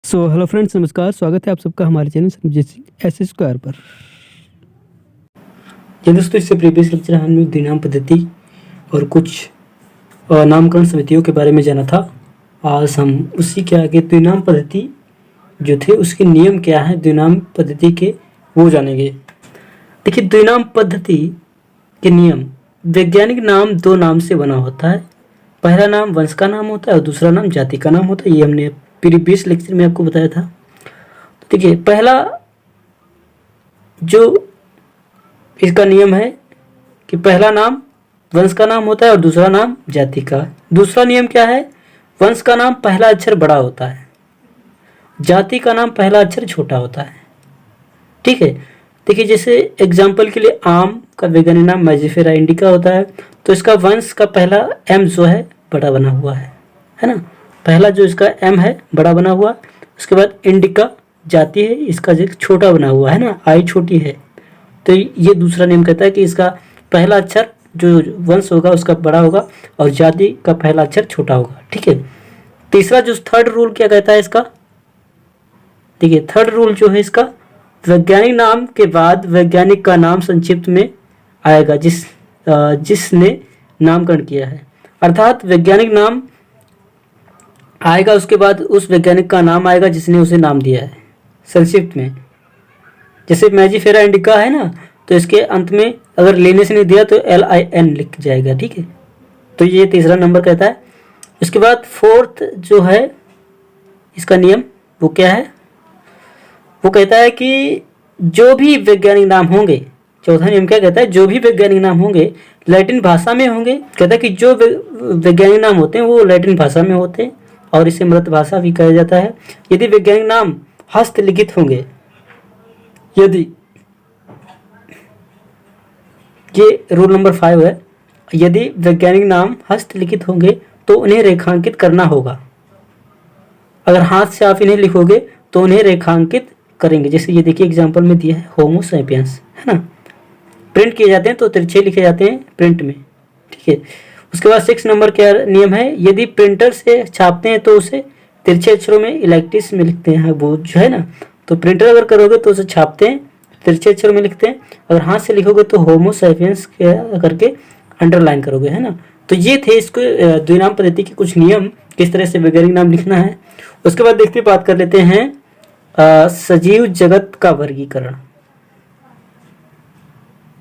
Hello friends, नमस्कार। स्वागत है आप सबका हमारे चैनल एस स्क्वायर पर। जी दोस्तों, इससे प्रीवियस लेक्चर हमने द्विनाम पद्धति और कुछ नामकरण समितियों के बारे में जाना था। आज हम उसी के आगे द्विनाम पद्धति जो थे उसके नियम क्या है द्विनाम पद्धति के वो जानेंगे। देखिए, द्विनाम पद्धति के नियम। वैज्ञानिक नाम दो नाम से बना होता है। पहला नाम वंश का नाम होता है और दूसरा नाम जाति का नाम होता है। ये हमने प्रीवियस लेक्चर में आपको बताया था। तो देखिए, पहला जो इसका नियम है कि पहला नाम वंश का नाम होता है और दूसरा नाम जाति का। दूसरा नियम क्या है? वंश का नाम पहला अक्षर बड़ा होता है, जाति का नाम पहला अक्षर छोटा होता है। ठीक है। देखिए, जैसे एग्जाम्पल के लिए आम का वैज्ञानिक नाम मैजिफेरा इंडिका होता है, तो इसका वंश का पहला एम जो है बड़ा बना हुआ है ना। पहला जो इसका एम है बड़ा बना हुआ, उसके बाद इंडिका जाति है, इसका जो छोटा बना हुआ है ना, आई छोटी है। तो ये दूसरा नियम कहता है कि इसका पहला अक्षर जो वंश होगा उसका बड़ा होगा और जाति का पहला अक्षर छोटा होगा। ठीक है। तीसरा जो थर्ड रूल क्या कहता है इसका? देखिए, थर्ड रूल जो है इसका, वैज्ञानिक नाम के बाद वैज्ञानिक का नाम संक्षिप्त में आएगा जिसने नामकरण किया है। अर्थात वैज्ञानिक नाम आएगा, उसके बाद उस वैज्ञानिक का नाम आएगा जिसने उसे नाम दिया है संक्षिप्त में। जैसे मैजिफेरा इंडिका है ना, तो इसके अंत में अगर लेने से नहीं दिया तो LIN लिख जाएगा। ठीक है। तो ये तीसरा नंबर कहता है। उसके बाद फोर्थ जो है इसका नियम वो क्या है? वो कहता है कि जो भी वैज्ञानिक नाम होंगे, चौथा नियम क्या कहता है? जो भी वैज्ञानिक नाम होंगे लैटिन भाषा में होंगे। कहता है कि जो वैज्ञानिक नाम होते हैं वो लैटिन भाषा में होते हैं और इसे मृत भाषा भी कहा जाता है। यदि वैज्ञानिक नाम हस्तलिखित होंगे, यदि ये रूल नंबर 5 है, यदि वैज्ञानिक नाम हस्तलिखित होंगे तो उन्हें रेखांकित करना होगा। अगर हाथ से आप इन्हें लिखोगे तो उन्हें रेखांकित करेंगे। जैसे ये देखिए एग्जांपल में दिया है होमो सैपियंस, है ना। प्रिंट किए जाते हैं तो तिरछे लिखे जाते हैं प्रिंट में। ठीक है। उसके बाद 6 नंबर क्या नियम है? यदि प्रिंटर से छापते हैं तो उसे तिरछे अक्षरों में इलेक्ट्रिस में लिखते हैं, वो जो है ना। तो प्रिंटर अगर करोगे तो उसे छापते हैं तिरछे अक्षरों में लिखते हैं, अगर हाथ से लिखोगे तो होमो सैपियंस करके अंडरलाइन करोगे, है ना। तो ये थे इसको द्विनाम पद्धति के कुछ नियम, किस तरह से वैज्ञानिक नाम लिखना है। उसके बाद देखते बात कर लेते हैं सजीव जगत का वर्गीकरण।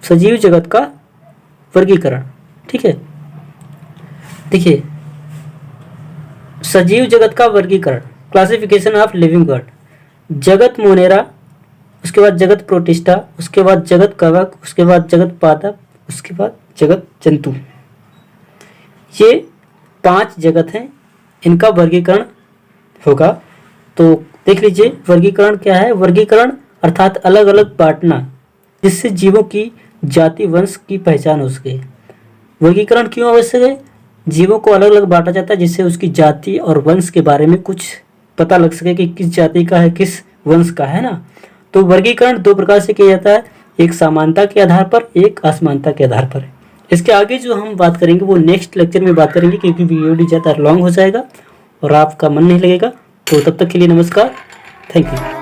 सजीव जगत का वर्गीकरण। ठीक है। देखिए, सजीव जगत का वर्गीकरण, क्लासिफिकेशन ऑफ लिविंग वर्ल्ड। जगत मोनेरा, उसके बाद जगत प्रोटिस्टा, उसके बाद जगत कवक, उसके बाद जगत पादप, उसके बाद जगत जंतु। ये 5 जगत हैं, इनका वर्गीकरण होगा। तो देख लीजिए वर्गीकरण क्या है। वर्गीकरण अर्थात अलग अलग बांटना, जिससे जीवों की जाति वंश की पहचान हो सके। वर्गीकरण क्यों आवश्यक है? जीवों को अलग अलग बांटा जाता है जिससे उसकी जाति और वंश के बारे में कुछ पता लग सके कि किस जाति का है, किस वंश का है ना। तो वर्गीकरण 2 प्रकार से किया जाता है, एक समानता के आधार पर, एक असमानता के आधार पर। इसके आगे जो हम बात करेंगे वो नेक्स्ट लेक्चर में बात करेंगे, क्योंकि वीडियो ज़्यादा लॉन्ग हो जाएगा और आपका मन नहीं लगेगा। तो तब तक के लिए नमस्कार, थैंक यू।